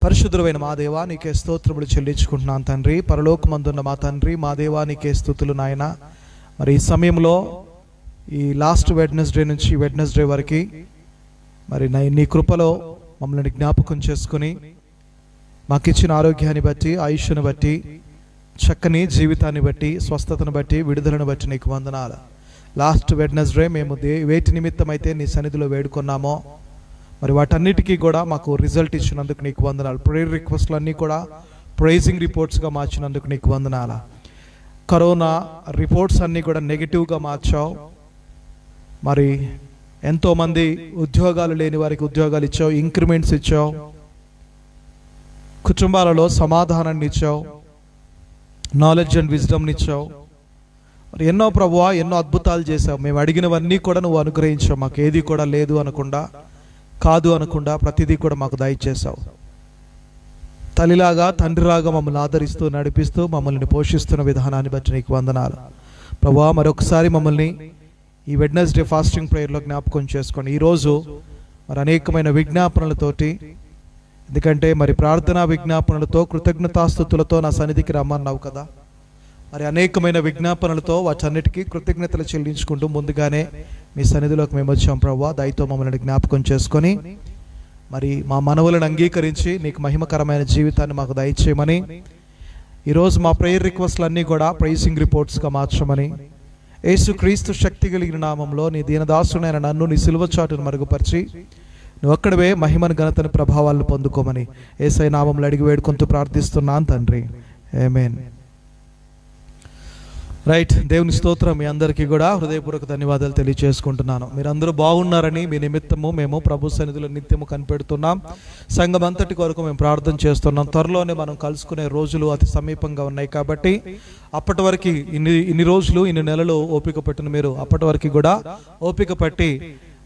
పరిశుద్ధుడైన మా దేవా నీకే స్తోత్రములు చెల్లించుకుంటున్నాను తండ్రి. పరలోకమందున్న మా తండ్రి, మా దేవా నీకే స్తుతులు నాయన. మరి ఈ సమయంలో ఈ లాస్ట్ వెడ్నెస్డే నుంచి వెడ్నెస్డే వరకు మరి నీ కృపలో మమ్మల్ని జ్ఞాపకం చేసుకుని మాకిచ్చిన ఆరోగ్యాన్ని బట్టి, ఆయుష్ను బట్టి, చక్కని జీవితాన్ని బట్టి, స్వస్థతను బట్టి, విడుదలను బట్టి నీకు వందనాలు. లాస్ట్ వెడ్నెస్డే మేము వేటి నిమిత్తమైతే నీ సన్నిధిలో వేడుకున్నామో మరి వాటన్నిటికీ కూడా మాకు రిజల్ట్ ఇచ్చినందుకు నీకు వందనాలు. ప్రేయర్ రిక్వెస్ట్లు అన్నీ కూడా ప్రైజింగ్ రిపోర్ట్స్గా మార్చినందుకు నీకు వందనాలు. కరోనా రిపోర్ట్స్ అన్నీ కూడా నెగిటివ్గా మార్చావు. మరి ఎంతోమంది ఉద్యోగాలు లేని వారికి ఉద్యోగాలు ఇచ్చావు, ఇంక్రిమెంట్స్ ఇచ్చావు, కుటుంబాలలో సమాధానాన్ని ఇచ్చావు, నాలెడ్జ్ అండ్ విజ్డమ్ని ఇచ్చావు. మరి ఎన్నో ప్రభువా ఎన్నో అద్భుతాలు చేసావు. మేము అడిగినవన్నీ కూడా నువ్వు అనుగ్రహించావు. మాకు ఏది కూడా లేదు అనకుండా, కాదు అనకుండా ప్రతిదీ కూడా మాకు దయచేసావు. తల్లిలాగా తండ్రిలాగా మమ్మల్ని ఆదరిస్తూ నడిపిస్తూ మమ్మల్ని పోషిస్తున్న విధానాన్ని బట్టి నీకు వందనాలు ప్రభువా. మరొకసారి మమ్మల్ని ఈ వెడ్నెస్డే ఫాస్టింగ్ ప్రేయర్లో జ్ఞాపకం చేసుకోండి. ఈరోజు మరి అనేకమైన విజ్ఞాపనలతోటి, ఎందుకంటే మరి ప్రార్థనా విజ్ఞాపనలతో, కృతజ్ఞతాస్తుతులతో నా సన్నిధికి రమ్మన్నావు కదా. మరి అనేకమైన విజ్ఞాపనలతో వాటన్నిటికీ కృతజ్ఞతలు చెల్లించుకుంటూ ముందుగానే మీ సన్నిధిలోకి మేము వచ్చాం ప్రభువా. దయతో మమ్మల్ని జ్ఞాపకం చేసుకొని మరి మా మనవులను అంగీకరించి నీకు మహిమకరమైన జీవితాన్ని మాకు దయచేయమని, ఈరోజు మా ప్రేయర్ రిక్వెస్ట్లు అన్నీ కూడా ప్రైజింగ్ రిపోర్ట్స్గా మార్చమని, యేసుక్రీస్తు శక్తి కలిగిన నామంలో నీ దీనదాసునైన నన్ను నీ సిలువ చాటును మరుగుపరిచి నువ్వు అక్కడవే మహిమను, ఘనతను, ప్రభావాలను పొందుకోమని యేసయ్య నామంలో అడిగి వేడుకుంటూ ప్రార్థిస్తున్నాను తండ్రి. ఆమేన్. రైట్. దేవుని స్తోత్రం. మీ అందరికీ కూడా హృదయపూర్వక ధన్యవాదాలు తెలియజేసుకుంటున్నాను. మీరందరూ బాగున్నారని మీ నిమిత్తము మేము ప్రభు సన్నిధిలో నిత్యము కనిపెడుతున్నాం. సంఘం అంతటి కొరకు మేము ప్రార్థన చేస్తున్నాం. త్వరలోనే మనం కలుసుకునే రోజులు అతి సమీపంగా ఉన్నాయి కాబట్టి అప్పటి వరకు ఇన్ని రోజులు, ఇన్ని నెలలు ఓపిక పట్టిన మీరు అప్పటి వరకు కూడా ఓపిక పట్టి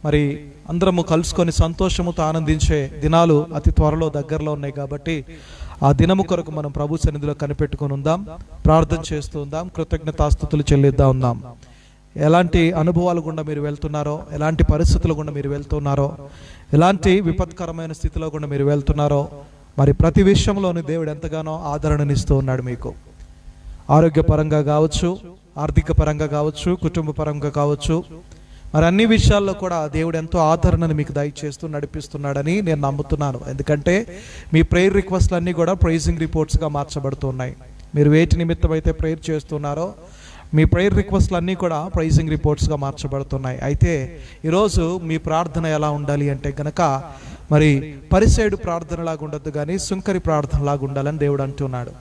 మరి అందరము కలుసుకొని సంతోషముతో ఆనందించే దినాలు అతి త్వరలో దగ్గరలో ఉన్నాయి కాబట్టి ఆ దినము కొరకు మనం ప్రభు సన్నిధిలో కనిపెట్టుకుని ఉందాం, ప్రార్థన చేస్తూ ఉందాం, కృతజ్ఞతాస్తుతులు చెల్లిద్దాం ఉందాం. ఎలాంటి అనుభవాలు గుండా మీరు వెళ్తున్నారో, ఎలాంటి పరిస్థితుల గుండా మీరు వెళ్తున్నారో, ఎలాంటి విపత్కరమైన స్థితిలో గుండా మీరు వెళ్తున్నారో, మరి ప్రతి విషయంలోని దేవుడు ఎంతగానో ఆదరణనిస్తూ ఉన్నాడు. మీకు ఆరోగ్యపరంగా కావచ్చు, ఆర్థిక పరంగా కావచ్చు, కుటుంబ పరంగా కావచ్చు, మరి అన్ని విషయాల్లో కూడా దేవుడు ఎంతో ఆదరణను మీకు దయచేస్తూ నడిపిస్తున్నాడని నేను నమ్ముతున్నాను. ఎందుకంటే మీ ప్రేయర్ రిక్వెస్ట్లు అన్నీ కూడా ప్రైజింగ్ రిపోర్ట్స్గా మార్చబడుతున్నాయి. మీరు వేటి నిమిత్తం అయితే ప్రేయర్ చేస్తున్నారో మీ ప్రేయర్ రిక్వెస్ట్లు అన్నీ కూడా ప్రైజింగ్ రిపోర్ట్స్గా మార్చబడుతున్నాయి. అయితే ఈరోజు మీ ప్రార్థన ఎలా ఉండాలి అంటే కనుక మరి పరిసేడు ప్రార్థనలాగా ఉండద్దు కానీ సుంకరి ప్రార్థనలాగా ఉండాలని దేవుడు అంటున్నాడు.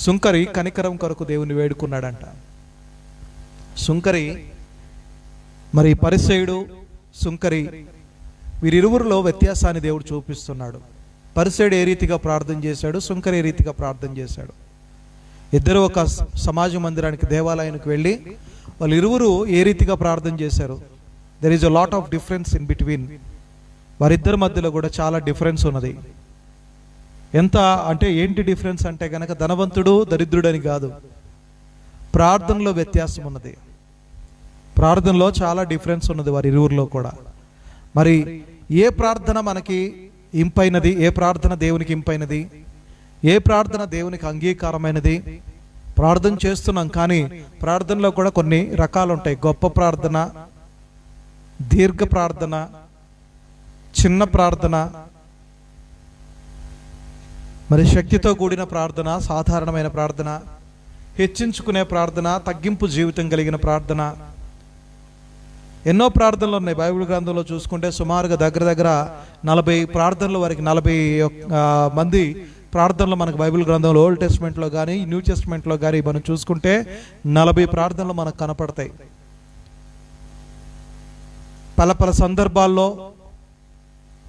సుంకరి కనికరం కొరకు దేవుని వేడుకున్నాడంట. సుంకరి మరి పరిసేయుడు, సుంకరి వీరిరువురిలో వ్యత్యాసాన్ని దేవుడు చూపిస్తున్నాడు. పరిసేయుడు ఏ రీతిగా ప్రార్థన చేశాడు, సుంకరి ఏ రీతిగా ప్రార్థన చేశాడు. ఇద్దరు ఒక సమాజ మందిరానికి, దేవాలయానికి వెళ్ళి వాళ్ళు ఇరువురు ఏ రీతిగా ప్రార్థన చేశారు. There is a lot of difference in between. వారిద్దరి మధ్యలో కూడా చాలా డిఫరెన్స్ ఉన్నది. ఎంత అంటే ఏంటి డిఫరెన్స్ అంటే కనుక ధనవంతుడు దరిద్రుడు అని కాదు, ప్రార్థనలో వ్యత్యాసం ఉన్నది. ప్రార్థనలో చాలా డిఫరెన్స్ ఉన్నది వారి ఇరువురిలో కూడా. మరి ఏ ప్రార్థన మనకి ఇంపైనది, ఏ ప్రార్థన దేవునికి ఇంపైనది, ఏ ప్రార్థన దేవునికి అంగీకారమైనది ప్రార్థన చేస్తున్నాం. కానీ ప్రార్థనలో కూడా కొన్ని రకాలు ఉంటాయి. గొప్ప ప్రార్థన, దీర్ఘ ప్రార్థన, చిన్న ప్రార్థన, మరి శక్తితో కూడిన ప్రార్థన, సాధారణమైన ప్రార్థన, హెచ్చించుకునే ప్రార్థన, తగ్గింపు జీవితం కలిగిన ప్రార్థన. ఎన్నో ప్రార్థనలు ఉన్నాయి. బైబిల్ గ్రంథంలో చూసుకుంటే సుమారుగా దగ్గర 40 ప్రార్థనలు వరకు, 40 మంది ప్రార్థనలు మనకు బైబిల్ గ్రంథంలో ఓల్డ్ టెస్ట్మెంట్లో కానీ న్యూ టెస్ట్మెంట్లో కానీ మనం చూసుకుంటే 40 ప్రార్థనలు మనకు కనపడతాయి. పల సందర్భాల్లో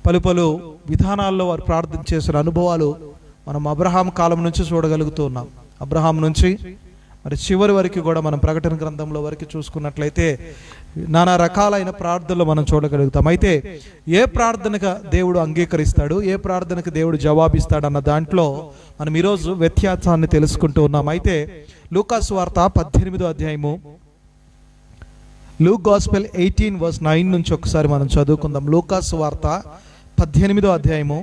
పలు విధానాల్లో వారు ప్రార్థన చేసిన అనుభవాలు మనం అబ్రహాం కాలం నుంచి చూడగలుగుతూ ఉన్నాం. అబ్రహాం నుంచి మరి చివరి వరకు కూడా మనం ప్రకటన గ్రంథంలో వరకు చూసుకున్నట్లయితే నానా రకాలైన ప్రార్థనలు మనం చూడగలుగుతాం. అయితే ఏ ప్రార్థనకు దేవుడు అంగీకరిస్తాడు, ఏ ప్రార్థనకు దేవుడు జవాబిస్తాడు అన్న దాంట్లో మనం ఈరోజు వ్యత్యాసాన్ని తెలుసుకుంటూ ఉన్నాం. అయితే లూకా సువార్త 18వ అధ్యాయము, లూక్ గాస్పెల్ 18:9 నుంచి ఒకసారి మనం చదువుకుందాం. లూకా సువార్త 18వ అధ్యాయము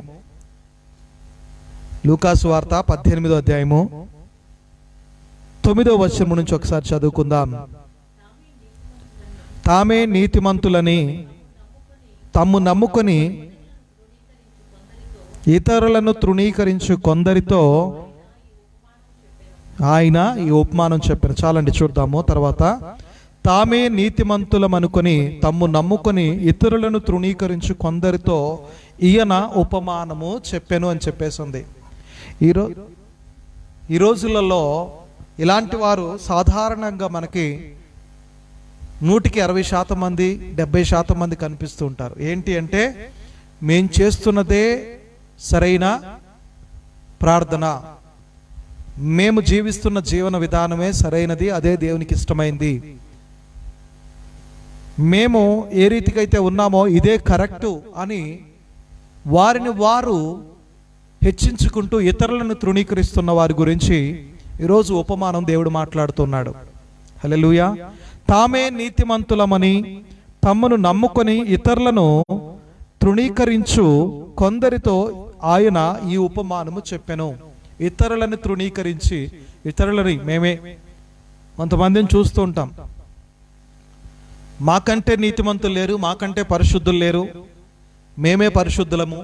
లూకాసు వార్త 18వ అధ్యాయము 9వ వచనం నుంచి ఒకసారి చదువుకుందాం. తామే నీతిమంతులని తమ్ము నమ్ముకొని ఇతరులను తృణీకరించు కొందరితో ఆయన ఈ ఉపమానం చెప్పారు. చాలండి, చూద్దాము తర్వాత. తామే నీతిమంతులమనుకొని తమ్ము నమ్ముకొని ఇతరులను తృణీకరించు కొందరితో ఈయన ఉపమానము చెప్పాను అని చెప్పేసింది. ఈ రోజులలో ఇలాంటి వారు సాధారణంగా మనకి 160% మంది 70% మంది కనిపిస్తూ ఉంటారు. ఏంటి అంటే, మేం చేస్తున్నదే సరైన ప్రార్థన, మేము జీవిస్తున్న జీవన విధానమే సరైనది, అదే దేవునికి ఇష్టమైంది, మేము ఏ రీతికైతే ఉన్నామో ఇదే కరెక్టు అని వారిని వారు హెచ్చించుకుంటూ ఇతరులను తృణీకరిస్తున్న వారి గురించి ఈరోజు ఉపమానం దేవుడు మాట్లాడుతున్నాడు. హల్లెలూయా. తామే నీతిమంతులమని తమ్మును నమ్ముకొని ఇతరులను తృణీకరించు కొందరితో ఆయన ఈ ఉపమానము చెప్పెను. ఇతరులను తృణీకరించి, ఇతరులని మేమే కొంతమందిని చూస్తూ ఉంటాం, మాకంటే నీతిమంతులు లేరు, మాకంటే పరిశుద్ధులు లేరు, మేమే పరిశుద్ధులము,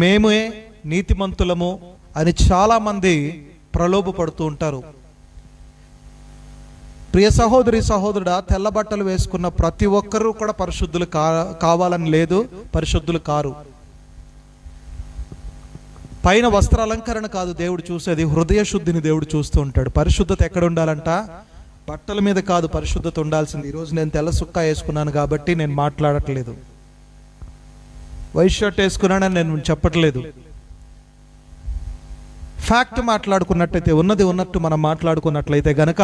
మేమే నీతిమంతులము అని చాలామంది ప్రలోభపడుతూ ఉంటారు. ప్రియ సహోదరి సహోదరుడా, తెల్ల బట్టలు వేసుకున్న ప్రతి ఒక్కరూ కూడా పరిశుద్ధులు కావాలని లేదు, పరిశుద్ధులు కారు. పైన వస్త్ర అలంకరణ కాదు దేవుడు చూసేది, హృదయ శుద్ధిని దేవుడు చూస్తూ ఉంటాడు. పరిశుద్ధత ఎక్కడ ఉండాలంట? బట్టల మీద కాదు పరిశుద్ధత ఉండాల్సింది. ఈరోజు నేను తెల్ల సుక్కా వేసుకున్నాను కాబట్టి నేను మాట్లాడట్లేదు, వైట్ షర్ట్ వేసుకున్నానని నేను చెప్పట్లేదు. ఫ్యాక్ట్ మాట్లాడుకున్నట్టయితే, ఉన్నది ఉన్నట్టు మనం మాట్లాడుకున్నట్లయితే గనక,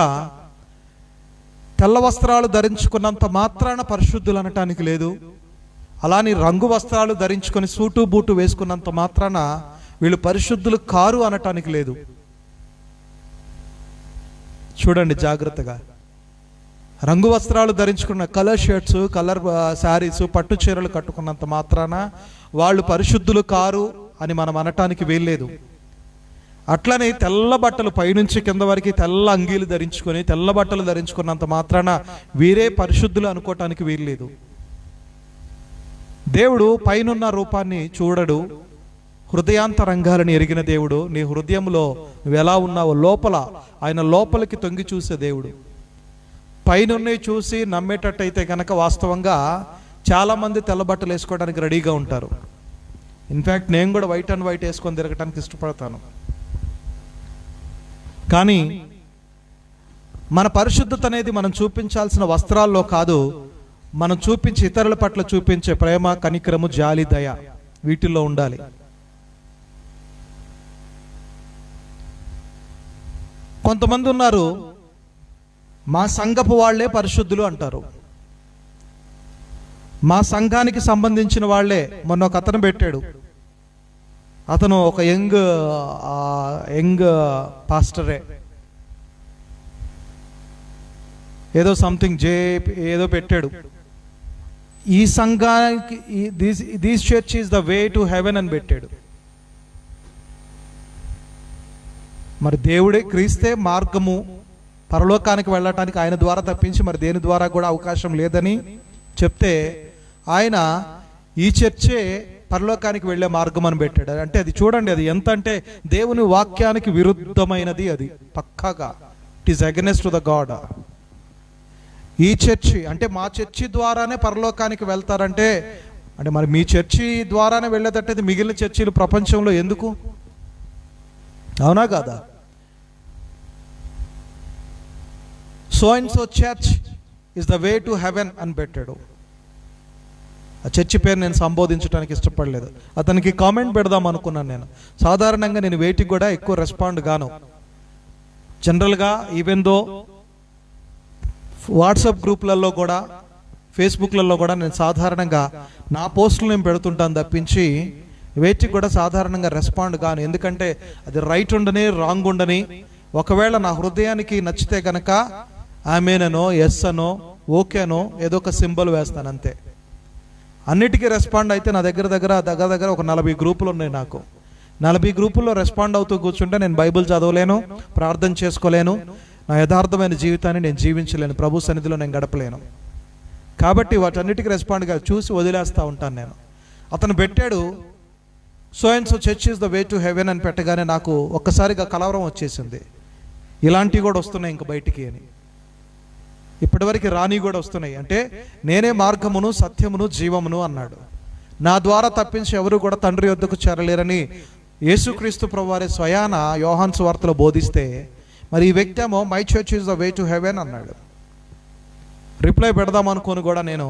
తెల్ల వస్త్రాలు ధరించుకున్నంత మాత్రాన పరిశుద్ధులు అనటానికి లేదు, అలాని రంగు వస్త్రాలు ధరించుకొని సూటు బూటు వేసుకున్నంత మాత్రాన వీళ్ళు పరిశుద్ధులు కారు అనటానికి లేదు. చూడండి జాగ్రత్తగా. రంగు వస్త్రాలు ధరించుకున్న, కలర్ షర్ట్స్, కలర్ శారీస్, పట్టు చీరలు కట్టుకున్నంత మాత్రాన వాళ్ళు పరిశుద్ధులు కారు అని మనం అనటానికి వీల్లేదు. అట్లనే తెల్ల బట్టలు పైనుంచి కింద వరకు తెల్ల అంగీలు ధరించుకొని తెల్ల బట్టలు ధరించుకున్నంత మాత్రాన వీరే పరిశుద్ధులు అనుకోవటానికి వీల్లేదు. దేవుడు పైనున్న రూపాన్ని చూడడు, హృదయాంతరంగాలను ఎరిగిన దేవుడు. నీ హృదయంలో నువ్వు ఎలా ఉన్నావో లోపల ఆయన లోపలికి తొంగి చూసే దేవుడు. పైనున్నవి చూసి నమ్మేటట్టయితే కనుక వాస్తవంగా చాలామంది తెల్ల బట్టలు వేసుకోవడానికి రెడీగా ఉంటారు. ఇన్ఫ్యాక్ట్ నేను కూడా వైట్ అండ్ వైట్ వేసుకొని తిరగటానికి ఇష్టపడతాను. కానీ మన పరిశుద్ధత అనేది మనం చూపించాల్సిన వస్త్రాల్లో కాదు, మనం చూపించి ఇతరుల పట్ల చూపించే ప్రేమ, కనికరము, జాలి, దయ, వీటిల్లో ఉండాలి. కొంతమంది ఉన్నారు, మా సంఘపు వాళ్లే పరిశుద్ధులు అంటారు, మా సంఘానికి సంబంధించిన వాళ్లే. మొన్న ఒక అతను పెట్టాడు, అతను ఒక యంగ్ పాస్టరే, ఏదో సంథింగ్ ఏదో పెట్టాడు, ఈ సంఘానికి this church is the way to heaven అని పెట్టాడు. మరి దేవుడే, క్రీస్తే మార్గము పరలోకానికి వెళ్ళటానికి, ఆయన ద్వారా తప్పించి మరి దేని ద్వారా కూడా అవకాశం లేదని చెప్తే ఆయన ఈ చర్చే పరలోకానికి వెళ్ళే మార్గం అని పెట్టాడు. అంటే అది చూడండి, అది ఎంత అంటే దేవుని వాక్యానికి విరుద్ధమైనది. అది పక్కాగా it is against to the God. ఈ చర్చి అంటే మా చర్చి ద్వారానే పరలోకానికి వెళ్తారంటే, అంటే మరి మీ చర్చి ద్వారానే వెళ్ళేటట్టయితే మిగిలిన చర్చిలు ప్రపంచంలో ఎందుకు? అవునా కాదా? So and so church is the way to heaven అని పెట్టాడు. ఆ చర్చి పేరు నేను సంబోధించడానికి ఇష్టపడలేదు. అతనికి కామెంట్ పెడదాం అనుకున్నాను నేను. సాధారణంగా నేను వేటికి కూడా ఎక్కువ రెస్పాండ్ గాను. జనరల్గా ఈవెన్ దో వాట్సాప్ గ్రూప్లలో కూడా, ఫేస్బుక్లలో కూడా నేను సాధారణంగా నా పోస్టులు నేను పెడుతుంటాను తప్పించి వేటికి కూడా సాధారణంగా రెస్పాండ్ గాను. ఎందుకంటే అది రైట్ ఉండని, రాంగ్ ఉండని, ఒకవేళ నా హృదయానికి నచ్చితే కనుక ఆమెనో, ఎస్ అనో, ఓకేనో ఏదో ఒక సింబల్ వేస్తాను అంతే. అన్నిటికీ రెస్పాండ్ అయితే నా దగ్గర ఒక 40 గ్రూపులు ఉన్నాయి నాకు. 40 గ్రూపుల్లో రెస్పాండ్ అవుతూ కూర్చుంటే నేను బైబిల్ చదవలేను, ప్రార్థన చేసుకోలేను, నా యథార్థమైన జీవితాన్ని నేను జీవించలేను, ప్రభు సన్నిధిలో నేను గడపలేను. కాబట్టి వాటన్నిటికీ రెస్పాండ్గా చూసి వదిలేస్తూ ఉంటాను నేను. అతను పెట్టాడు so and so church is the way to heaven అని పెట్టగానే నాకు ఒక్కసారిగా కలవరం వచ్చేసింది. ఇలాంటివి కూడా వస్తున్నాయి ఇంక బయటికి అని. ఇప్పటివరకు రాని కూడా వస్తున్నాయి. అంటే నేనే మార్గమును సత్యమును జీవమును అన్నాడు. నా ద్వారా తప్పించి ఎవరు కూడా తండ్రి యొద్దకు చేరలేరని యేసుక్రీస్తు ప్రభువారే స్వయాన యోహాను సువార్తలో బోధిస్తే, మరి ఈ వ్యక్తి ఏమో my church is the way to heaven అన్నాడు. రిప్లై పెడదాం అనుకోని కూడా నేను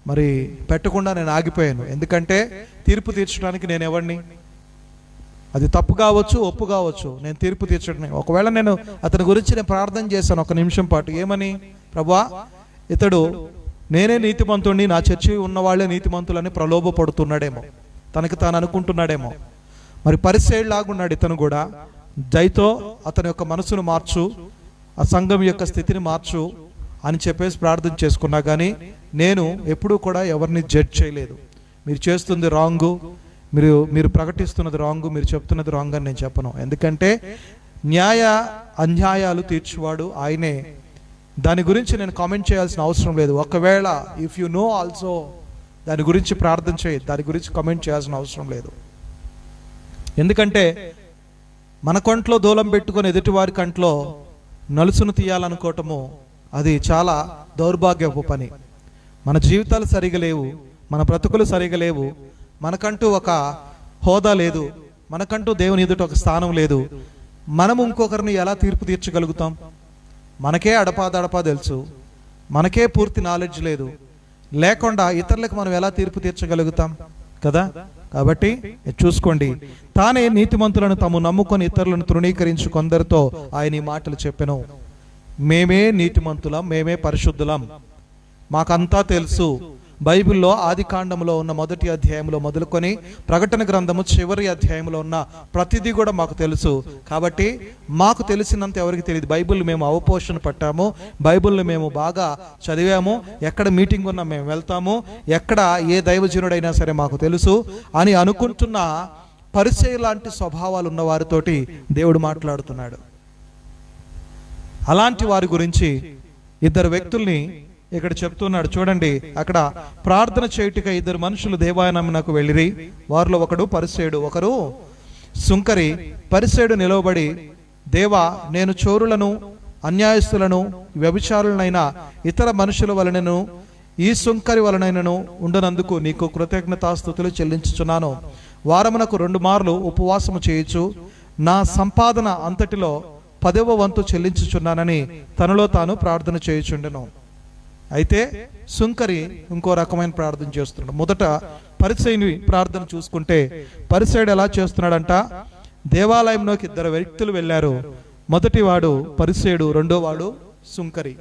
మరి పెట్టకుండా నేను ఆగిపోయాను. ఎందుకంటే తీర్పు తీర్చడానికి నేను ఎవరిని? అది తప్పు కావచ్చు, ఒప్పు కావచ్చు, నేను తీర్పు తీర్చడం. ఒకవేళ నేను అతని గురించి నేను ప్రార్థన చేశాను 1 నిమిషం పాటు. ఏమని? ప్రభువా, ఇతడు నేనే నీతిమంతుడిని, నా చర్చి ఉన్న వాళ్ళే నీతిమంతులని ప్రలోభపడుతున్నాడేమో, తనకి తాను అనుకుంటున్నాడేమో. మరి పరిసేళ్లాగున్నాడు ఇతను కూడా. దయతో అతని యొక్క మనసును మార్చు, ఆ సంఘం యొక్క స్థితిని మార్చు అని చెప్పేసి ప్రార్థన చేసుకున్నా. కానీ నేను ఎప్పుడూ కూడా ఎవరిని జడ్జ్ చేయలేదు. మీరు చేస్తుంది రాంగు, మీరు ప్రకటిస్తున్నది రాంగు, మీరు చెప్తున్నది రాంగ్ అని నేను చెప్పను. ఎందుకంటే న్యాయ అన్యాయాలు తీర్చువాడు ఆయనే. దాని గురించి నేను కామెంట్ చేయాల్సిన అవసరం లేదు. ఒకవేళ ఇఫ్ యు నో ఆల్సో దాని గురించి ప్రార్థన చేయి, దాని గురించి కామెంట్ చేయాల్సిన అవసరం లేదు. ఎందుకంటే మన కంట్లో దూలం పెట్టుకొని ఎదుటివారి కంట్లో నలుసును తీయాలనుకోవటము అది చాలా దౌర్భాగ్యపు పని. మన జీవితాలు సరిగా లేవు, మన బ్రతుకులు సరిగా లేవు, మనకంటూ ఒక హోదా లేదు, మనకంటూ దేవుని ఎదుట ఒక స్థానం లేదు. మనం ఇంకొకరిని ఎలా తీర్పు తీర్చగలుగుతాం? మనకే అడపాదడపా తెలుసు, మనకే పూర్తి నాలెడ్జ్ లేదు, లేకుండా ఇతరులకు మనం ఎలా తీర్పు తీర్చగలుగుతాం కదా? కాబట్టి చూసుకోండి. తానే నీతిమంతులను తాము నమ్ముకొని ఇతరులను తృణీకరించు కొందరితో ఆయన ఈ మాటలు చెప్పెను. మేమే నీతిమంతులం, మేమే పరిశుద్ధులం, మాకంతా తెలుసు. బైబిల్లో ఆది కాండంలో ఉన్న 1వ అధ్యాయంలో మొదలుకొని ప్రకటన గ్రంథము చివరి అధ్యాయంలో ఉన్న ప్రతిదీ కూడా మాకు తెలుసు. కాబట్టి మాకు తెలిసినంత ఎవరికి తెలియదు. బైబిల్ మేము అవపోషణ పట్టాము, బైబిల్ని మేము బాగా చదివాము, ఎక్కడ మీటింగ్ ఉన్నా మేము వెళ్తాము, ఎక్కడ ఏ దైవజనుడైనా సరే మాకు తెలుసు అని అనుకుంటున్న పరిచయ లాంటి స్వభావాలు ఉన్న వారితోటి దేవుడు మాట్లాడుతున్నాడు. అలాంటి వారి గురించి 2 వ్యక్తుల్ని ఇక్కడ చెప్తున్నాడు. చూడండి, అక్కడ ప్రార్థన చేయుటకై 2 మనుషులు దేవాలయమునకు వెళ్ళిరి. వారిలో ఒకడు పరిసేయుడు, ఒకరు సుంకరి. పరిసేయుడు నిలవబడి, దేవా, నేను చోరులను, అన్యాయస్తులను, వ్యభిచారులనైన ఇతర మనుషుల వలనను ఈ సుంకరి వలనైనను ఉండనందుకు నీకు కృతజ్ఞతాస్తుతులు చెల్లించుచున్నాను. వారమునకు 2 మార్లు ఉపవాసము చేయొచ్చు, నా సంపాదన అంతటిలో 10వ వంతు చెల్లించుచున్నానని తనలో తాను ప్రార్థన చేయుచుండెను. అయితే సుంకరి ఇంకో రకమైన ప్రార్థన చేస్తున్నాడు. మొదట పరిసయ్యుని ప్రార్థన చూసుకుంటే పరిసయ్యుడు ఎలా చేస్తున్నాడంట? దేవాలయంలోకి 2 వ్యక్తులు వెళ్ళారు. మొదటివాడు పరిసయ్యుడు, రెండోవాడు సుంకరి.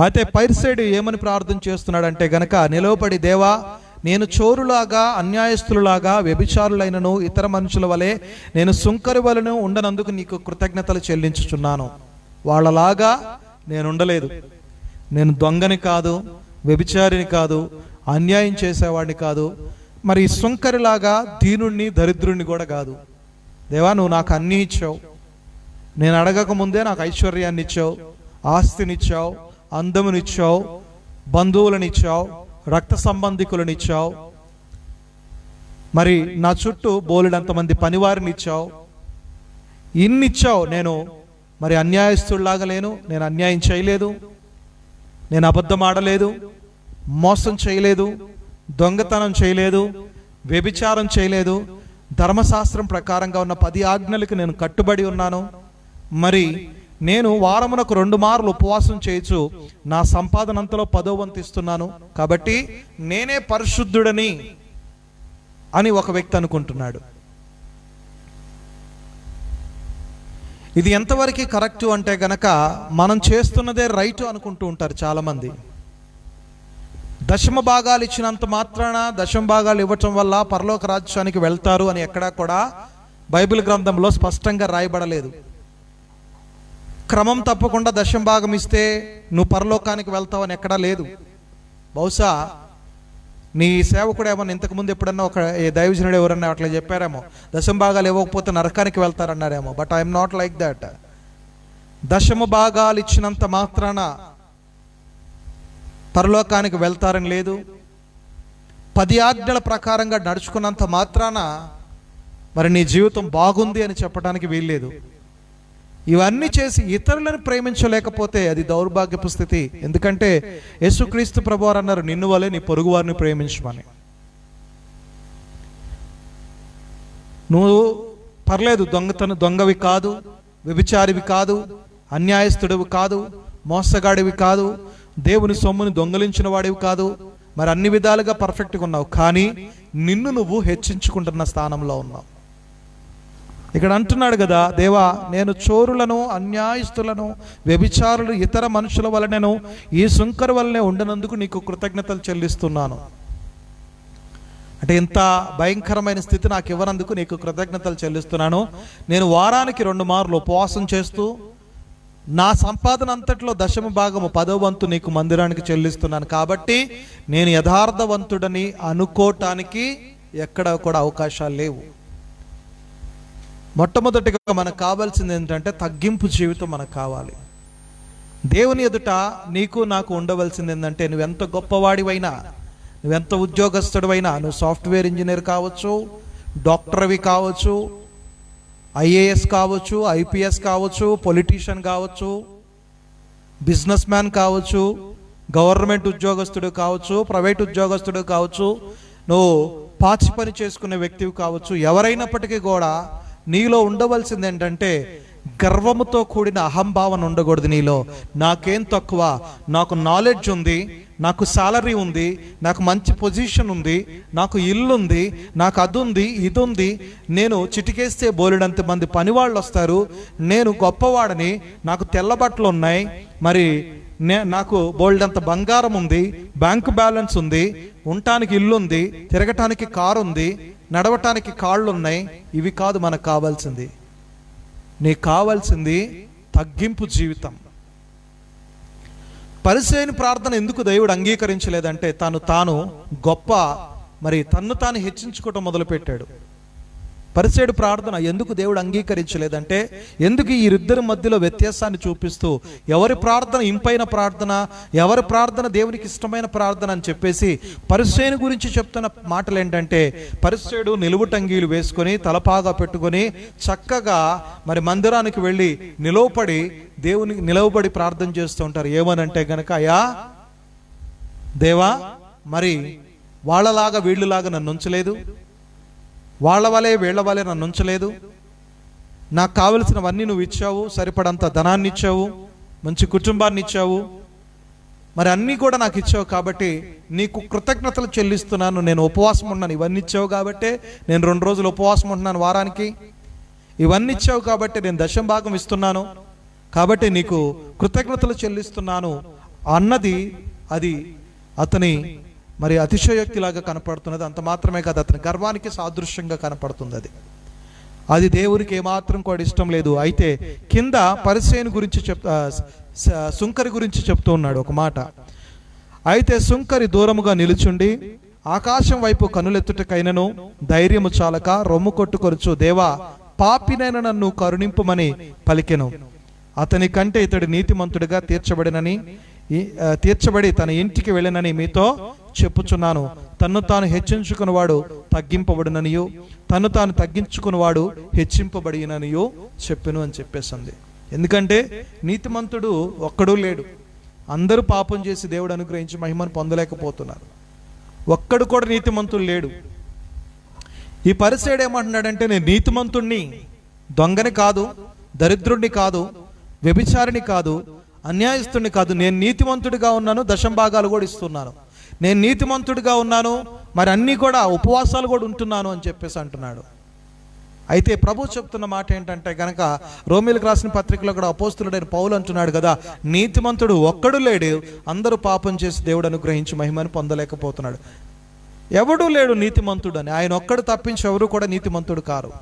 అయితే పరిసయ్యుడు ఏమని ప్రార్థన చేస్తున్నాడంటే గనక, నిలవబడి, దేవా, నేను చోరులాగా, అన్యాయస్తులాగా, వ్యభిచారులైనను ఇతర మనుషుల వలె నేను సుంకరి వలెను ఉండనందుకు నీకు కృతజ్ఞతలు చెల్లించుచున్నాను. వాళ్ళలాగా నేను ఉండలేదు. నేను దొంగని కాదు, వ్యభిచారిని కాదు, అన్యాయం చేసేవాడిని కాదు, మరి సుంకరిలాగా దీనుణ్ణి, దరిద్రుణ్ణి కూడా కాదు. దేవా, నువ్వు నాకు అన్నీ ఇచ్చావు. నేను అడగక ముందే నాకు ఐశ్వర్యాన్ని ఇచ్చావు, ఆస్తినిచ్చావు, అందమునిచ్చావు, బంధువులనిచ్చావు, రక్త సంబంధికులను ఇచ్చావు, మరి నా చుట్టూ బోలెడంతమంది పనివారిని ఇచ్చావు, ఇన్నిచ్చావు. నేను మరి అన్యాయస్తుడిలాగా లేను, నేను అన్యాయం చేయలేదు, నేను అబద్ధం ఆడలేదు, మోసం చేయలేదు, దొంగతనం చేయలేదు, వ్యభిచారం చేయలేదు, ధర్మశాస్త్రం ప్రకారంగా ఉన్న 10 ఆజ్ఞలకు నేను కట్టుబడి ఉన్నాను. మరి నేను వారమునకు 2 మార్లు ఉపవాసం చేయొచ్చు, నా సంపాదన అంతలో 10వ వంతు ఇస్తున్నాను. కాబట్టి నేనే పరిశుద్ధుడని అని ఒక వ్యక్తి అనుకుంటున్నాడు. ఇది ఎంతవరకు కరెక్టు అంటే గనక, మనం చేస్తున్నదే రైట్ అనుకుంటూ ఉంటారు చాలామంది. 10వ భాగాలు ఇచ్చినంత మాత్రాన, 10వ భాగాలు ఇవ్వటం వల్ల పరలోక రాజ్యానికి వెళ్తారు అని ఎక్కడా కూడా బైబిల్ గ్రంథంలో స్పష్టంగా రాయబడలేదు. క్రమం తప్పకుండా 10వ భాగం ఇస్తే నువ్వు పరలోకానికి వెళ్తావు అని ఎక్కడా లేదు. బహుశా నీ సేవకుడు ఏమన్నా ఇంతకుముందు ఎప్పుడన్నా ఒక దైవజనుడు ఎవరన్నా అట్లా చెప్పారేమో, దశమ భాగాలు ఇవ్వకపోతే నరకానికి వెళ్తారన్నారేమో. But I'm not like that. దశమ భాగాలు ఇచ్చినంత మాత్రాన పరలోకానికి వెళ్తారని లేదు. 10 ఆజ్ఞల ప్రకారంగా నడుచుకున్నంత మాత్రాన మరి నీ జీవితం బాగుంది అని చెప్పడానికి వీల్లేదు. ఇవన్నీ చేసి ఇతరులను ప్రేమించలేకపోతే అది దౌర్భాగ్యపు స్థితి. ఎందుకంటే యేసుక్రీస్తు ప్రభువారు అన్నారు, నిన్ను వలె నీ పొరుగు వారిని ప్రేమించమని. నువ్వు పర్లేదు, దొంగవి కాదు, వ్యభిచారివి కాదు, అన్యాయస్తుడివి కాదు, మోసగాడివి కాదు, దేవుని సొమ్ముని దొంగలించిన వాడివి కాదు, మరి అన్ని విధాలుగా పర్ఫెక్ట్గా ఉన్నావు. కానీ నిన్ను నువ్వు హెచ్చించుకుంటున్న స్థానంలో ఉన్నావు. ఇక్కడ అంటున్నాడు కదా, దేవా నేను చోరులను, అన్యాయస్తులను, వ్యభిచారులు, ఇతర మనుషుల వలనను ఈ సుంకరు వలనే ఉండినందుకు నీకు కృతజ్ఞతలు చెల్లిస్తున్నాను. అంటే ఇంత భయంకరమైన స్థితి నాకు ఇవ్వనందుకు నీకు కృతజ్ఞతలు చెల్లిస్తున్నాను. నేను వారానికి 2 మార్లు ఉపవాసం చేస్తూ నా సంపాదన అంతట్లో 10వ భాగము 10వ వంతు నీకు మందిరానికి చెల్లిస్తున్నాను. కాబట్టి నేను యథార్థవంతుడని అనుకోవటానికి ఎక్కడ కూడా అవకాశాలు లేవు. మొట్టమొదటిగా మనకు కావాల్సింది ఏంటంటే తగ్గింపు జీవితం మనకు కావాలి. దేవుని ఎదుట నీకు నాకు ఉండవలసింది ఏంటంటే, నువ్వెంత గొప్పవాడివైనా, నువ్వెంత ఉద్యోగస్తుడివైనా, నువ్వు సాఫ్ట్వేర్ ఇంజనీర్ కావచ్చు, డాక్టర్వి కావచ్చు, ఐఏఎస్ కావచ్చు, ఐపీఎస్ కావచ్చు, పొలిటీషియన్ కావచ్చు, బిజినెస్ మ్యాన్ కావచ్చు, గవర్నమెంట్ ఉద్యోగస్తుడు కావచ్చు, ప్రైవేట్ ఉద్యోగస్తుడు కావచ్చు, నువ్వు పాచి పని చేసుకునే వ్యక్తివి కావచ్చు, ఎవరైనప్పటికీ కూడా నీలో ఉండవలసింది ఏంటంటే గర్వముతో కూడిన అహంభావన ఉండకూడదు నీలో. నాకేం తక్కువ, నాకు నాలెడ్జ్ ఉంది, నాకు సాలరీ ఉంది, నాకు మంచి పొజిషన్ ఉంది, నాకు ఇల్లు ఉంది, నాకు అది ఉంది, ఇది ఉంది, నేను చిటికేస్తే బోలెడంత మంది పనివాళ్ళు వస్తారు, నేను గొప్పవాడని, నాకు తెల్ల బట్టలు ఉన్నాయి, మరి నాకు బోల్డంత బంగారం ఉంది, బ్యాంకు బ్యాలెన్స్ ఉంది, ఉండటానికి ఇల్లు ఉంది, తిరగటానికి కారు ఉంది, నడవటానికి కాళ్ళు ఉన్నాయి. ఇవి కాదు మనకు కావాల్సింది. నీకు కావాల్సింది తగ్గింపు జీవితం. పరిసయ్యుని ప్రార్థన ఎందుకు దేవుడు అంగీకరించలేదంటే, తాను గొప్ప, మరి తన్ను తాను హెచ్చించుకోవటం మొదలుపెట్టాడు. పరిసయ్యుడి ప్రార్థన ఎందుకు దేవుడు అంగీకరించలేదంటే, ఎందుకు ఈ ఇద్దరి మధ్యలో వ్యత్యాసాన్ని చూపిస్తూ ఎవరి ప్రార్థన ఇంపైన ప్రార్థన, ఎవరి ప్రార్థన దేవునికి ఇష్టమైన ప్రార్థన అని చెప్పేసి పరిసయ్యుని గురించి చెప్తున్న మాటలు ఏంటంటే, పరిసయ్యుడు నిలువుటంగీలు వేసుకొని తలపాగా పెట్టుకొని చక్కగా మరి మందిరానికి వెళ్ళి నిలవబడి ప్రార్థన చేస్తూ ఉంటారు. ఏమనంటే గనక, అయ్యా దేవా, మరి వాళ్ళలాగా వీళ్ళలాగా నన్ను ఉంచలేదు, వాళ్ళ వలే వీళ్ళ వలే నన్ను ఉంచలేదు, నాకు కావలసినవన్నీ నువ్వు ఇచ్చావు, సరిపడంత ధనాన్ని ఇచ్చావు, మంచి కుటుంబాన్ని ఇచ్చావు, మరి అన్నీ కూడా నాకు ఇచ్చావు, కాబట్టి నీకు కృతజ్ఞతలు చెల్లిస్తున్నాను. నేను ఉపవాసం ఉన్నాను, ఇవన్నీ ఇచ్చావు కాబట్టి నేను 2 రోజులు ఉపవాసం ఉంటున్నాను వారానికి, ఇవన్నీ ఇచ్చావు కాబట్టి నేను 10వ భాగం ఇస్తున్నాను, కాబట్టి నీకు కృతజ్ఞతలు చెల్లిస్తున్నాను అన్నది అది అతని మరి అతిశయోక్తిలాగా కనపడుతున్నది. అంత మాత్రమే కాదు, అతని గర్వానికి సాదృశ్యంగా కనపడుతుంది. అది దేవునికి ఏమాత్రం కూడా ఇష్టం లేదు. అయితే కింద పరిసయ్యుని గురించి సుంకరి గురించి చెప్తూ ఉన్నాడు ఒక మాట. అయితే సుంకరి దూరముగా నిలుచుండి ఆకాశం వైపు కనులెత్తుటకైనను ధైర్యము చాలక రొమ్ము కొట్టుకొనుచు, దేవా పాపినైన నన్ను కరుణింపుమని పలికెను. అతని కంటే ఇతడు నీతిమంతుడిగా తీర్చబడి తన ఇంటికి వెళ్ళనని మీతో చెప్పుచున్నాను. తన్ను తాను హెచ్చించుకున్నవాడు తగ్గింపబడిననియు, తన్ను తాను తగ్గించుకున్నవాడు హెచ్చింపబడిననియు చెప్పెను అని చెప్పేసింది. ఎందుకంటే నీతిమంతుడు ఒక్కడూ లేడు. అందరూ పాపం చేసి దేవుడు అనుగ్రహించి మహిమను పొందలేకపోతున్నారు. ఒక్కడు కూడా నీతిమంతుడు లేడు. ఈ పరిసయ్యుడు ఏమంటున్నాడంటే, నేను నీతిమంతుణ్ణి, దొంగని కాదు, దరిద్రుణ్ణి కాదు, వ్యభిచారిని కాదు, అన్యాయస్తుడిని కాదు, నేను నీతిమంతుడిగా ఉన్నాను, 10వ భాగాలు కూడా ఇస్తున్నాను, నేను నీతిమంతుడిగా ఉన్నాను, మరి అన్నీ కూడా ఉపవాసాలు కూడా ఉంటున్నాను అని చెప్పేసి అంటున్నాడు. అయితే ప్రభు చెప్తున్న మాట ఏంటంటే గనక, రోమీయులకు రాసిన పత్రికలో కూడా అపోస్తులుడైన పౌలు అంటున్నాడు కదా, నీతిమంతుడు ఒక్కడు లేడు, అందరూ పాపం చేసి దేవుడు అనుగ్రహించి మహిమను పొందలేకపోతున్నాడు. ఎవడూ లేడు నీతిమంతుడు అని, ఆయన ఒక్కడు తప్పించి ఎవరు కూడా నీతిమంతుడు కారు.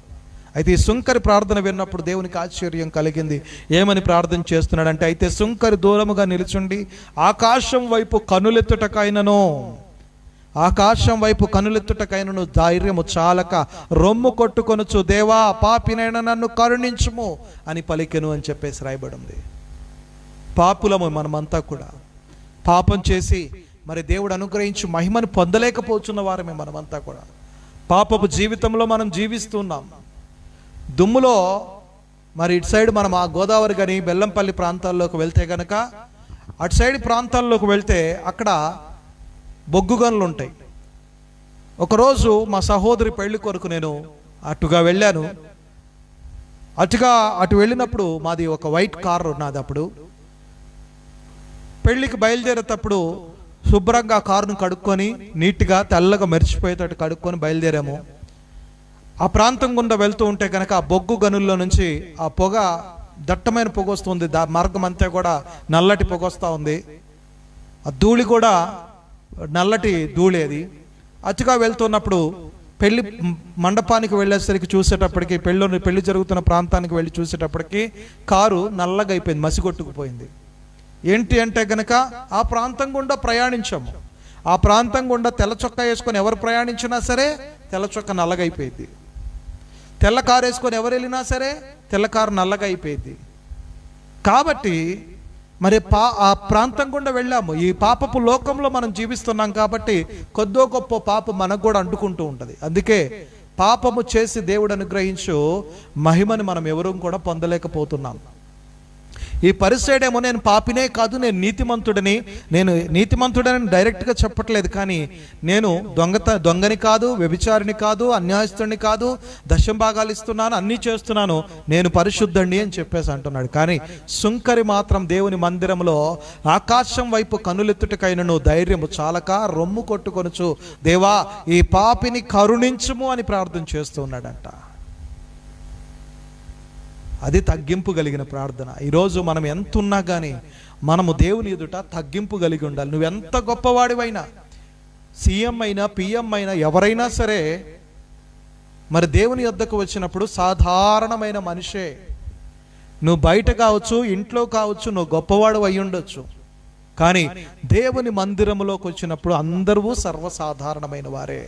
అయితే ఈ సుంకరి ప్రార్థన విన్నప్పుడు దేవునికి ఆశ్చర్యం కలిగింది. ఏమని ప్రార్థన చేస్తున్నాడంటే, అయితే సుంకరి దూరముగా నిలుచుండి ఆకాశం వైపు కనులెత్తుటకైనను, ఆకాశం వైపు కనులెత్తుటకైనను ధైర్యము చాలక రొమ్ము కొట్టుకొనుచు దేవా పాపినైనా నన్ను కరుణించుము అని పలికెను అని చెప్పేసి రాయబడి ఉంది. పాపులము మనమంతా కూడా, పాపం చేసి మరి దేవుడు అనుగ్రహించి మహిమను పొందలేకపోతున్న వారమే మనమంతా కూడా. పాపపు జీవితంలో మనం జీవిస్తున్నాం. దుమ్ములో మరి ఇటు సైడ్ మనం ఆ గోదావరి కానీ బెల్లంపల్లి ప్రాంతాల్లోకి వెళ్తే కనుక, అటు సైడ్ ప్రాంతాల్లోకి వెళ్తే అక్కడ బొగ్గు గనులు ఉంటాయి. ఒకరోజు మా సహోదరి పెళ్లి కొరకు నేను అటుగా వెళ్ళాను. అటు వెళ్ళినప్పుడు మాది ఒక వైట్ కార్ ఉన్నది. అప్పుడు పెళ్లికి బయలుదేరేటప్పుడు శుభ్రంగా కారును కడుక్కొని నీట్గా తెల్లగా మెరిచిపోయేటట్టు కడుక్కొని బయలుదేరాము. ఆ ప్రాంతం గుండా వెళ్తూ ఉంటే కనుక ఆ బొగ్గు గనుల్లో నుంచి ఆ పొగ, దట్టమైన పొగ వస్తుంది. మార్గం అంతా కూడా నల్లటి పొగ వస్తూ ఉంది. ఆ ధూళి కూడా నల్లటి ధూళి. అది అతిగా వెళ్తున్నప్పుడు పెళ్లి మండపానికి వెళ్ళేసరికి చూసేటప్పటికి, పెళ్లి జరుగుతున్న ప్రాంతానికి వెళ్ళి చూసేటప్పటికి కారు నల్లగా అయిపోయింది, మసిగొట్టుకుపోయింది. ఏంటి అంటే గనక ఆ ప్రాంతం గుండా ప్రయాణించాము. ఆ ప్రాంతం గుండా తెల్ల చొక్కా వేసుకొని ఎవరు ప్రయాణించినా సరే తెల్ల చొక్కా నల్లగా అయిపోయింది. తెల్ల కారు వేసుకొని ఎవరు వెళ్ళినా సరే తెల్ల కారు నల్లగా అయిపోయింది. కాబట్టి మరి ఆ ప్రాంతం గుండా వెళ్ళాము. ఈ పాపపు లోకంలో మనం జీవిస్తున్నాం కాబట్టి కొద్దో గొప్ప పాపం మనకు కూడా అంటుకుంటూ ఉంటుంది. అందుకే పాపము చేసి దేవుడు అనుగ్రహించు మహిమని మనం ఎవరూ కూడా పొందలేకపోతున్నాం. ఈ పరిసైడేమో నేను పాపినే కాదు, నేను నీతిమంతుడని డైరెక్ట్గా చెప్పట్లేదు, కానీ నేను దొంగని కాదు, వ్యభిచారిని కాదు, అన్యాయస్తుడిని కాదు, దశం భాగాలు ఇస్తున్నాను, అన్నీ చేస్తున్నాను, నేను పరిశుద్ధండి అని చెప్పేసి అంటున్నాడు. కానీ సుంకరి మాత్రం దేవుని మందిరంలో ఆకాశం వైపు కనులెత్తుటకైనను ధైర్యము చాలక రొమ్ము కొట్టుకొనుచు దేవా ఈ పాపిని కరుణించుము అని ప్రార్థన చేస్తూ ఉన్నాడంట. అది తగ్గింపు కలిగిన ప్రార్థన. ఈరోజు మనం ఎంత ఉన్నా కానీ మనము దేవుని ఎదుట తగ్గింపు కలిగి ఉండాలి. నువ్వెంత గొప్పవాడివైనా, సీఎం అయినా పిఎం అయినా ఎవరైనా సరే మరి దేవుని యొద్దకు వచ్చినప్పుడు సాధారణమైన మనిషే. నువ్వు బయట కావచ్చు, ఇంట్లో కావచ్చు, నువ్వు గొప్పవాడు అయి ఉండొచ్చు, కానీ దేవుని మందిరములోకి వచ్చినప్పుడు అందరూ సర్వసాధారణమైన వారే.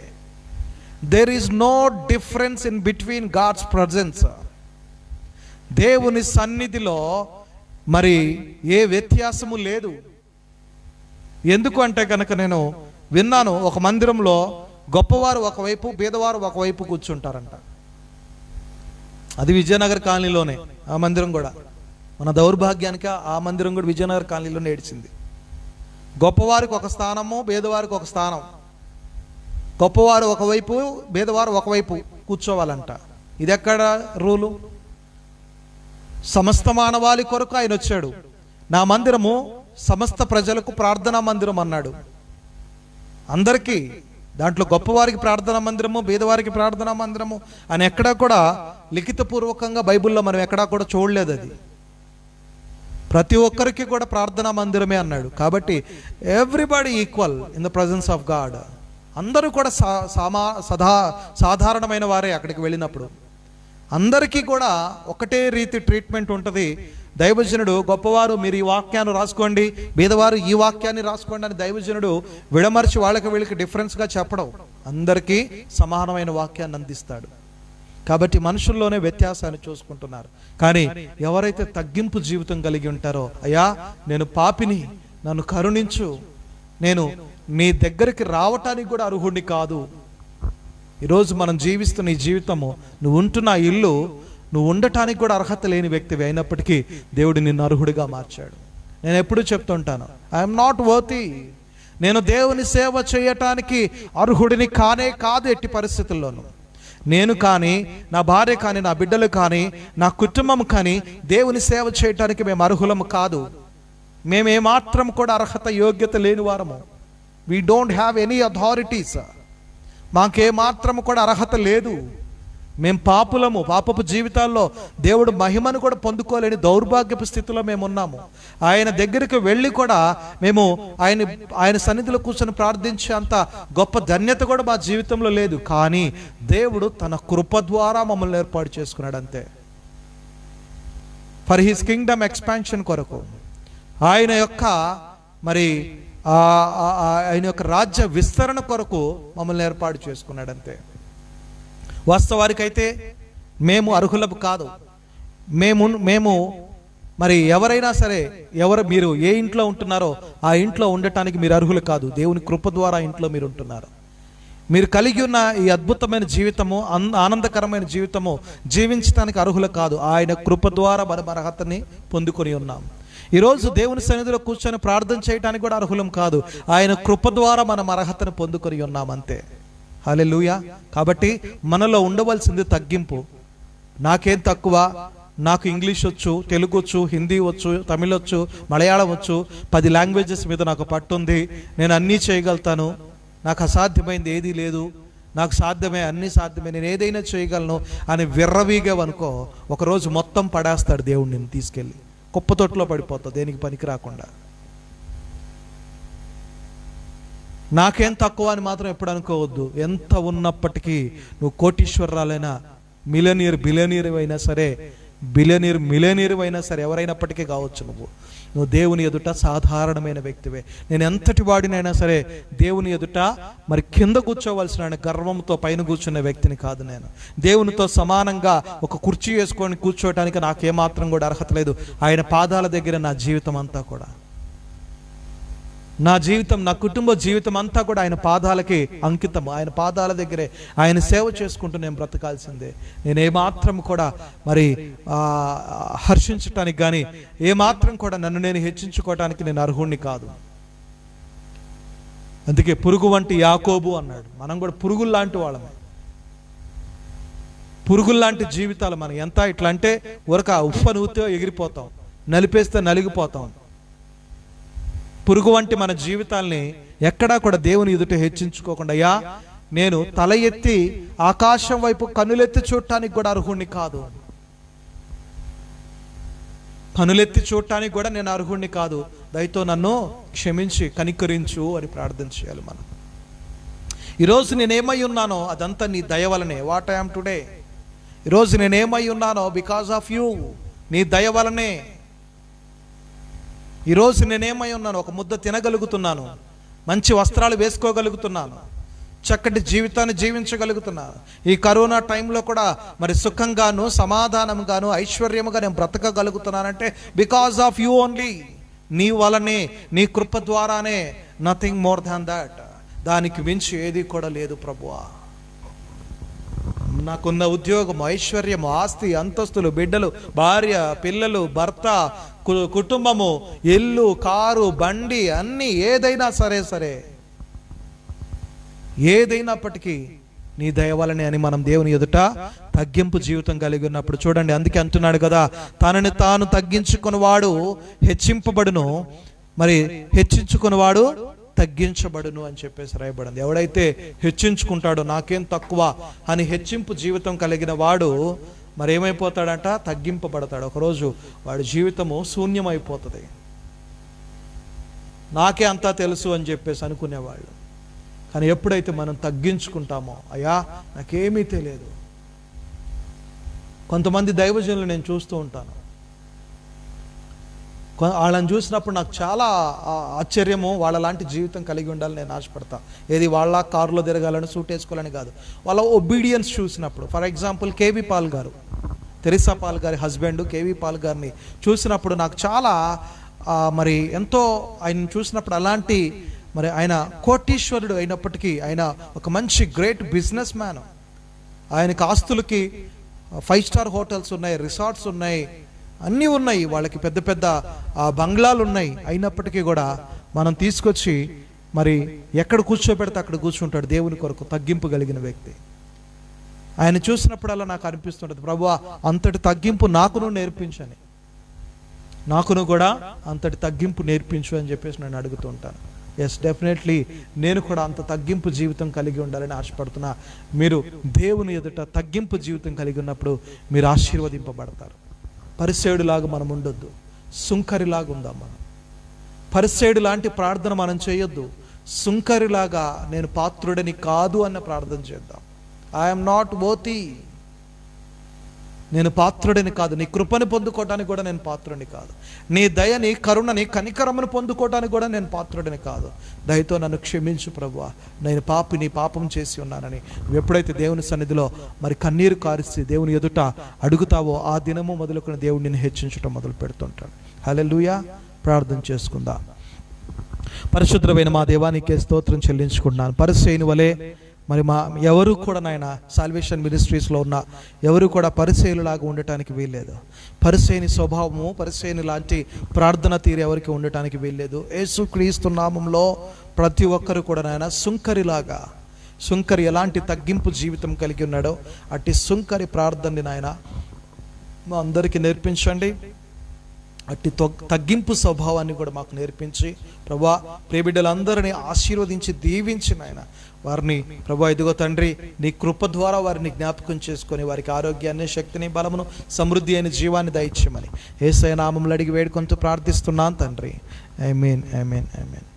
There is no difference in between God's presence. దేవుని సన్నిధిలో మరి ఏ వ్యత్యాసము లేదు. ఎందుకు అంటే కనుక నేను విన్నాను, ఒక మందిరంలో గొప్పవారు ఒకవైపు, పేదవారు ఒకవైపు కూర్చుంటారంట. అది విజయనగర్ కాలనీలోనే ఆ మందిరం కూడా. మన దౌర్భాగ్యానికి ఆ మందిరం కూడా విజయనగర్ కాలనీలోనే ఏడ్చింది. గొప్పవారికి ఒక స్థానము, పేదవారికి ఒక స్థానం. గొప్పవారు ఒకవైపు, పేదవారు ఒకవైపు కూర్చోవాలంట. ఇది ఎక్కడ రూలు? సమస్త మానవాళి కొరకు ఆయన వచ్చాడు. నా మందిరము సమస్త ప్రజలకు ప్రార్థనా మందిరం అన్నాడు. అందరికీ, దాంట్లో గొప్పవారికి ప్రార్థనా మందిరము, పేదవారికి ప్రార్థనా మందిరము అని ఎక్కడా కూడా లిఖితపూర్వకంగా బైబిల్లో మనం ఎక్కడా కూడా చూడలేదు. అది ప్రతి ఒక్కరికి కూడా ప్రార్థనా మందిరమే అన్నాడు. కాబట్టి everybody equal in the presence of God. అందరూ కూడా సాధారణమైన వారే. అక్కడికి వెళ్ళినప్పుడు అందరికీ కూడా ఒకటే రీతి ట్రీట్మెంట్ ఉంటుంది. దైవజనుడు గొప్పవారు మీరు ఈ వాక్యాన్ని రాసుకోండి, బీదవారు ఈ వాక్యాన్ని రాసుకోండి అని దైవజనుడు విడమర్చి వీళ్ళకి డిఫరెన్స్గా చెప్పడం, అందరికీ సమానమైన వాక్యాన్ని అందిస్తాడు. కాబట్టి మనుషుల్లోనే వ్యత్యాసాన్ని చూసుకుంటున్నారు. కానీ ఎవరైతే తగ్గింపు జీవితం కలిగి ఉంటారో, అయ్యా నేను పాపిని, నన్ను కరుణించు, నేను నీ దగ్గరికి రావటానికి కూడా అర్హుడిని కాదు. ఈరోజు మనం జీవిస్తున్న ఈ జీవితము, నువ్వు ఉంటున్న ఇల్లు, నువ్వు ఉండటానికి కూడా అర్హత లేని వ్యక్తివి అయినప్పటికీ దేవుడు నిన్ను అర్హుడిగా మార్చాడు. నేను ఎప్పుడూ చెప్తుంటాను, ఐఎమ్ నాట్ వర్తీ. నేను దేవుని సేవ చేయటానికి అర్హుడిని కానే కాదు ఎట్టి పరిస్థితుల్లోనూ. నేను కానీ, నా భార్య కానీ, నా బిడ్డలు కానీ, నా కుటుంబం కానీ దేవుని సేవ చేయటానికి మేము అర్హులము కాదు. మేమేమాత్రం కూడా అర్హత, యోగ్యత లేని వారము. We don't have any authorities. మాకేమాత్రం కూడా అర్హత లేదు. మేము పాపులము. పాపపు జీవితాల్లో దేవుడు మహిమను కూడా పొందుకోలేని దౌర్భాగ్యపు స్థితిలో మేము ఉన్నాము. ఆయన దగ్గరికి వెళ్ళి కూడా మేము ఆయన సన్నిధిలో కూర్చొని ప్రార్థించే అంత గొప్ప ధన్యత కూడా మా జీవితంలో లేదు. కానీ దేవుడు తన కృప ద్వారా మమ్మల్ని ఏర్పాటు చేసుకున్నాడు అంతే. ఫర్ హిస్ కింగ్డమ్ ఎక్స్పాన్షన్ కొరకు, ఆయన యొక్క మరి ఆయన యొక్క రాజ్య విస్తరణ కొరకు మమ్మల్ని ఏర్పాటు చేసుకున్నాడు అంతే. వాస్తవానికైతే మేము అర్హులము కాదు. మేము మరి ఎవరైనా సరే, మీరు ఏ ఇంట్లో ఉంటున్నారో ఆ ఇంట్లో ఉండటానికి మీరు అర్హులు కాదు. దేవుని కృప ద్వారా ఇంట్లో మీరు ఉంటున్నారు. మీరు కలిగి ఉన్న ఈ అద్భుతమైన జీవితము, ఆనందకరమైన జీవితము జీవించడానికి అర్హులు కాదు. ఆయన కృప ద్వారా మనం అర్హతని పొందుకొని ఉన్నాం. ఈరోజు దేవుని సన్నిధిలో కూర్చొని ప్రార్థన చేయడానికి కూడా అర్హులం కాదు. ఆయన కృప ద్వారా మనం అర్హతను పొందుకొని ఉన్నాం అంతే. హల్లెలూయా. కాబట్టి మనలో ఉండవలసింది తగ్గింపు. నాకేం తక్కువ, నాకు ఇంగ్లీష్ వచ్చు, తెలుగు వచ్చు, హిందీ వచ్చు, తమిళ్ వచ్చు, మలయాళం వచ్చు, 10 లాంగ్వేజెస్ మీద నాకు పట్టుంది, నేను అన్నీ చేయగలుగుతాను, నాకు అసాధ్యమైంది ఏదీ లేదు, నాకు సాధ్యమే, అన్నీ సాధ్యమే, నేను ఏదైనా చేయగలను అని విర్రవీగావనుకో, ఒకరోజు మొత్తం పడేస్తాడు దేవుడు నిన్ను తీసుకెళ్ళి. కుప్పతొట్టులో పడిపోతావు, దేనికి పనికి రాకుండా. నాకేం తక్కువ అని మాత్రం ఎప్పుడు అనుకోవద్దు. ఎంత ఉన్నప్పటికీ నువ్వు కోటీశ్వరరాలైనా, బిలియనీర్ అయినా సరే, మిలియనీర్ అయినా సరే, ఎవరైనప్పటికీ కావచ్చు, నువ్వు దేవుని ఎదుట సాధారణమైన వ్యక్తివే. నేను ఎంతటి వాడినైనా సరే దేవుని ఎదుట మరి కింద కూర్చోవలసిన గర్వంతో పైన కూర్చున్న వ్యక్తిని కాదు. నేను దేవునితో సమానంగా ఒక కుర్చీ వేసుకొని కూర్చోవటానికి నాకేమాత్రం కూడా అర్హత లేదు. ఆయన పాదాల దగ్గర నా జీవితం అంతా కూడా, నా జీవితం, నా కుటుంబ జీవితం అంతా కూడా ఆయన పాదాలకి అంకితం. ఆయన పాదాల దగ్గరే ఆయన సేవ చేసుకుంటూ నేను బ్రతకాల్సిందే. నేను ఏమాత్రం కూడా మరి హర్షించటానికి కానీ, ఏమాత్రం కూడా నన్ను నేను హెచ్చించుకోవటానికి నేను అర్హుణ్ణి కాదు. అందుకే పురుగు వంటి యాకోబు అన్నాడు. మనం కూడా పురుగుల్లాంటి వాళ్ళమే, పురుగుల్లాంటి జీవితాలు మనం. ఎంత ఇట్లా అంటే ఊరక ఉప్పనూతో ఎగిరిపోతాం, నలిపేస్తే నలిగిపోతాం. పురుగు వంటి మన జీవితాల్ని ఎక్కడా కూడా దేవుని ఎదుట హెచ్చించుకోకుండా, అయ్యా నేను తల ఎత్తి ఆకాశం వైపు కన్నులెత్తి చూడటానికి కూడా అర్హుణ్ణి కాదు, కనులెత్తి చూడటానికి కూడా నేను అర్హుణ్ణి కాదు, దయతో నన్ను క్షమించి కనికరించు అని ప్రార్థన చేయాలి మనం. ఈరోజు నేనేమై ఉన్నానో అదంతా నీ దయ వలనే. వాట్ ఐ యామ్ టుడే, ఈరోజు నేనేమై ఉన్నానో బికాస్ ఆఫ్ యూ, నీ దయ వలనే. ఈరోజు నేనేమై ఉన్నాను, ఒక ముద్ద తినగలుగుతున్నాను, మంచి వస్త్రాలు వేసుకోగలుగుతున్నాను, చక్కటి జీవితాన్ని జీవించగలుగుతున్నాను. ఈ కరోనా టైంలో కూడా మరి సుఖంగాను, సమాధానంగాను, ఐశ్వర్యముగా నేను బ్రతకగలుగుతున్నానంటే బికాస్ ఆఫ్ యూ ఓన్లీ. నీ వలనే, నీ కృప ద్వారానే. Nothing more than that. దానికి మించి ఏది కూడా లేదు ప్రభువా. నాకున్న ఉద్యోగం, ఐశ్వర్యము, ఆస్తి, అంతస్తులు, బిడ్డలు, భార్య, పిల్లలు, భర్త, కుటుంబము, ఇల్లు, కారు, బండి, అన్నీ ఏదైనా సరే ఏదైనప్పటికీ నీ దయ వలనే అని మనం దేవుని ఎదుట తగ్గింపు జీవితం కలిగి ఉన్నప్పుడు చూడండి. అందుకే అంటున్నాడు కదా, తనని తాను తగ్గించుకున్నవాడు హెచ్చింపబడును, మరి హెచ్చించుకున్నవాడు తగ్గించబడును అని చెప్పేసి రాయబడింది. ఎవడైతే హెచ్చించుకుంటాడో, నాకేం తక్కువ అని హెచ్చింపు జీవితం కలిగిన వాడు మరి ఏమైపోతాడంట, తగ్గింపబడతాడు. ఒకరోజు వాడి జీవితము శూన్యమైపోతుంది. నాకే అంతా తెలుసు అని చెప్పేసి అనుకునేవాళ్ళు. కానీ ఎప్పుడైతే మనం తగ్గించుకుంటామో, అయ్యా నాకేమీ తెలియదు. కొంతమంది దైవజనులు నేను చూస్తూ ఉంటాను, వాళ్ళని చూసినప్పుడు నాకు చాలా ఆశ్చర్యము. వాళ్ళలాంటి జీవితం కలిగి ఉండాలని నేను ఆశపడతా. ఏది వాళ్ళ కారులో తిరగాలని, సూట్ వేసుకోవాలని కాదు, వాళ్ళ ఒబీడియన్స్ చూసినప్పుడు. ఫర్ ఎగ్జాంపుల్ కేవీ పాల్ గారు, తెరిసా పాల్ గారి హస్బెండ్ కేవీ పాల్ గారిని చూసినప్పుడు నాకు చాలా మరి ఎంతో, ఆయన చూసినప్పుడు అలాంటి, మరి ఆయన కోటీశ్వరుడు అయినప్పటికీ ఆయన ఒక మంచి గ్రేట్ బిజినెస్ మ్యాన్. ఆయనకి ఆస్తులకి 5 స్టార్ హోటల్స్ ఉన్నాయి, రిసార్ట్స్ ఉన్నాయి, అన్నీ ఉన్నాయి, వాళ్ళకి పెద్ద పెద్ద బంగ్లాలు ఉన్నాయి. అయినప్పటికీ కూడా మనం తీసుకొచ్చి మరి ఎక్కడ కూర్చోబెడితే అక్కడ కూర్చుంటాడు. దేవుని కొరకు తగ్గింపు కలిగిన వ్యక్తి. ఆయన చూసినప్పుడల్లా నాకు అనిపిస్తుంటుంది, ప్రభువా అంతటి తగ్గింపు నాకును నేర్పించని, నాకును కూడా అంతటి తగ్గింపు నేర్పించు అని చెప్పేసి నేను అడుగుతూ ఉంటాను. ఎస్, డెఫినెట్లీ నేను కూడా అంత తగ్గింపు జీవితం కలిగి ఉండాలని ఆశపడుతున్నా. మీరు దేవుని ఎదుట తగ్గింపు జీవితం కలిగి ఉన్నప్పుడు మీరు ఆశీర్వదింపబడతారు. పరిసేయుడిలాగా మనం ఉండొద్దు, సుంకరిలాగా ఉందాం మనం. పరిసేయుడు లాంటి ప్రార్థన మనం చేయొద్దు. సుంకరిలాగా నేను పాత్రుడని కాదు అన్న ప్రార్థన చేద్దాం. ఐఎమ్ నాట్ వర్తీ, నేను పాత్రుడిని కాదు, నీ కృపను పొందుకోవటానికి కూడా నేను పాత్రుడిని కాదు, నీ దయని, కరుణని, కనికరమును పొందుకోవటానికి కూడా నేను పాత్రుడిని కాదు. దయతో నన్ను క్షమించు ప్రభువా, నేను నీ పాపం చేసి ఉన్నానని నువ్వు ఎప్పుడైతే దేవుని సన్నిధిలో మరి కన్నీరు కారిసి దేవుని ఎదుట అడుగుతావో ఆ దినము మొదలుకొని దేవుడు నిన్ను హెచ్చించడం మొదలు పెడుతుంటాడు. హల్లెలూయా. ప్రార్థన చేసుకుందాం. పరిశుద్ధమైన మా దేవానికే స్తోత్రం చెల్లించుకుంటున్నాను. పరిసయ్యుని వలె మరి ఎవరు కూడా నాయన సాల్వేషన్ మినిస్ట్రీస్లో ఉన్న ఎవరు కూడా పరిసయ్యులాగా ఉండటానికి వీల్లేదు. పరిసయ్యుని స్వభావము, పరిసయ్యుని లాంటి ప్రార్థన తీరు ఎవరికి ఉండటానికి వీల్లేదు. యేసుక్రీస్తు నామంలో ప్రతి ఒక్కరు కూడా నాయన సుంకరిలాగా, సుంకరి ఎలాంటి తగ్గింపు జీవితం కలిగి ఉన్నాడో అట్టి సుంకరి ప్రార్థనని నాయన మా అందరికీ నేర్పించండి. అట్టి తగ్గింపు స్వభావాన్ని కూడా మాకు నేర్పించి ప్రభా, ప్రియబిడ్డలందరినీ ఆశీర్వదించి దీవించి నాయన వారిని ప్రభా ఇదిగో తండ్రి నీ కృప ద్వారా వారిని జ్ఞాపకం చేసుకొని వారికి ఆరోగ్యాన్ని, శక్తిని, బలమును, సమృద్ధి అయిన జీవాన్ని దయచేయమని యేసయ్య నామములో అడిగి వేడుకొంటూ ప్రార్థిస్తున్నాను తండ్రి. ఆమేన్, ఆమేన్, ఆమేన్.